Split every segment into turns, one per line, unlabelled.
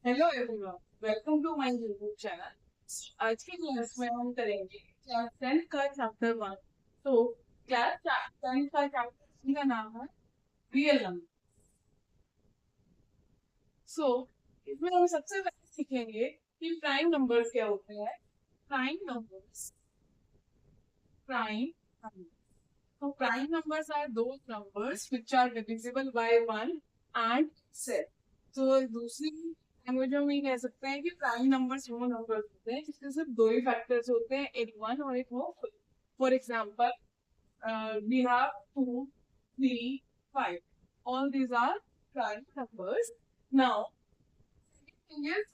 Hello everyone, welcome to my YouTube channel. आज की class में हम करेंगे क्लास 10 का चैप्टर 1। तो क्लास 10 का चैप्टर का नाम है रियल नंबर। सो इसमें हम सबसे पहले सीखेंगे कि प्राइम नंबर्स क्या होते हैं। Prime numbers, prime So prime numbers are those numbers which are divisible by 1 and set. तो दूसरी लैंग्वेज में ये कह सकते हैं कि प्राइम नंबर्स वो नंबर्स होते हैं जिसके सिर्फ दो ही फैक्टर्स होते हैं, एक वन और एक वो full. For example, we have 2, 3, 5। All these are prime numbers. Now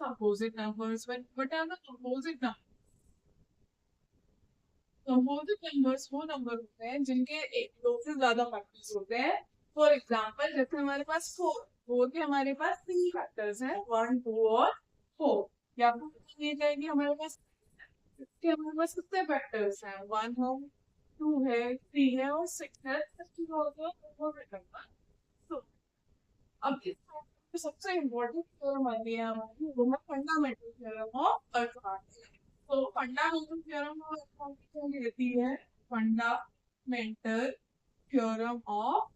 composite numbers. What are the composite numbers? Composite numbers वो नंबर होते हैं जिनके एक दो से ज्यादा फैक्टर्स होते हैं। फॉर एग्जाम्पल, जैसे हमारे पास फोर के हमारे पास तीन फैक्टर्स हैं, वन, टू और फोर। या फिर ये जाएगी हमारे पास इसके हमारे पास कितने फैक्टर्स हैं, वन है, टू है, थ्री है और सिक्स है। तो अब इस chapter में सबसे इम्पोर्टेंट थ्योरम आती है हमारी, वो है फंडामेंटल थ्योरम ऑफ अर्थमैटिक्स। तो फंडामेंटल थ्योरम ऑफ अर्थमैटिक्स क्या कहती है? Fundamental theorem of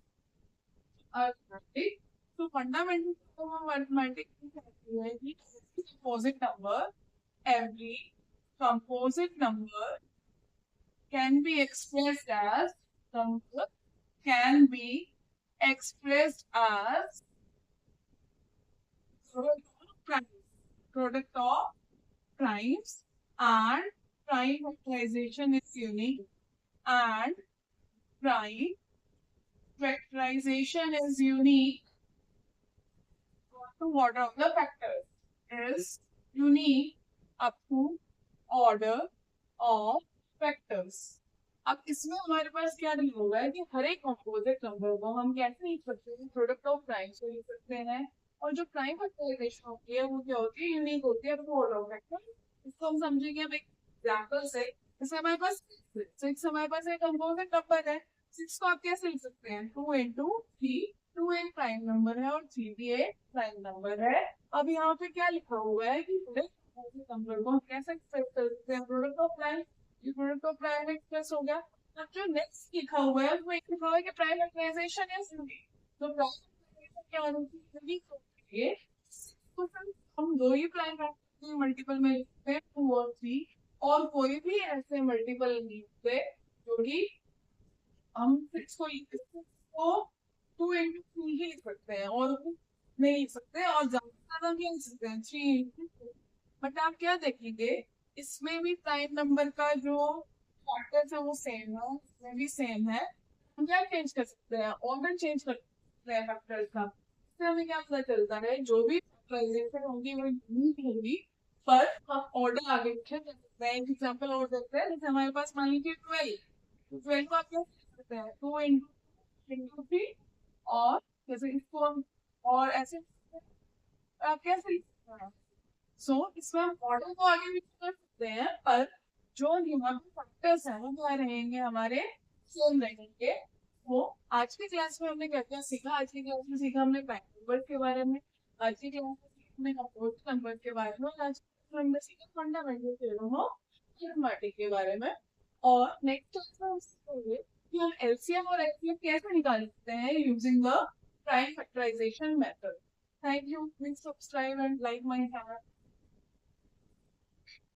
arithmetics. तो फंडामेंटल थ्योरम ऑफ अर्थमैटिक्स कहती है कि composite number, every composite number can be expressed as number can be expressed as product of primes, product of primes, and prime factorization is unique, and prime factorization is unique to order of the factors is unique up to order of factors। अब इसमें हमारे पास क्या नहीं होगा है कि हर एक composite number को हम कैसे लिख सकते हैं, प्रोडक्ट ऑफ प्राइम्स को लिख सकते हैं। और जो प्राइम फैक्टराइजेशन होती है वो क्या होती है, यूनिक होती है टू ऑर्डर ऑफ फैक्टर। इसको हम समझेंगे अब एक एग्जाम्पल से। जैसे हमारे पास सिक्स हमारे पास एक कंपोजिट नंबर है। सिक्स को आप कैसे लिख सकते हैं, टू इंटू थ्री। टू एक प्राइम नंबर है और थ्री भी एक प्राइम नंबर है। अब यहाँ पे क्या लिखा हुआ है कि नंबर को हम कैसे एक्सप्रेस कर सकते हैं, प्रोडक्ट ऑफ प्राइम। ये प्रोडक्ट ऑफ प्राइम एक्सप्रेस हो गया। अब जो नेक्स्ट लिखा हुआ है वो एक लिखा हुआ है कि प्राइम फैक्टराइजेशन इज यूनिक। तो प्राइम फैक्टराइजेशन क्या होना चाहिए, यूनिक होना चाहिए। तो फिर हम दो ही प्राइम फैक्टर मल्टीपल में लिखते हैं, टू और थ्री। और कोई भी ऐसे मल्टीपल नहीं होते जो कि हम सिक्स को टू इंटू थ्री ही लिख सकते हैं और नहीं लिख सकते, और ज्यादा भी लिख सकते हैं, थ्री इंटू टू। बट आप क्या देखेंगे, इसमें भी प्राइम नंबर का जो फैक्टर्स है वो सेम है, इसमें भी सेम है। हम क्या चेंज कर सकते हैं, ऑर्डर चेंज कर सकते हैं फैक्टर्स का। इससे हमें क्या पता चलता है, जो भी फैक्टराइजेशन होगी वो यूनिक होगी, पर हम ऑर्डर आगे पीछे कर सकते हैं। एक एग्जाम्पल और देखते हैं, जैसे हमारे पास मान लीजिए 12। 12 को आप क्या करते हैं, टू इंटू थ्री। और जैसे इसको हम और ऐसे आप कैसे लिख सकते हैं। सो इसमें हम मॉडल को आगे भी कर सकते हैं, पर जो यहाँ पे फैक्टर्स हैं वो क्या रहेंगे, हमारे सेम रहेंगे। वो आज की क्लास में हमने क्या क्या सीखा, आज की क्लास में सीखा हमने प्राइम नंबर के बारे में, आज की क्लास में सीखा हमने कंपोजिट नंबर के बारे में, और आज की क्लास में हमने सीखा फंडामेंटल थ्योरम ऑफ अरिथमेटिक के बारे में। और नेक्स्ट क्लास में हम सीखेंगे कि हम एलसीएम और एचसीएफ कैसे निकाल सकते हैं using the prime factorization method. Thank you. Please subscribe and like my channel.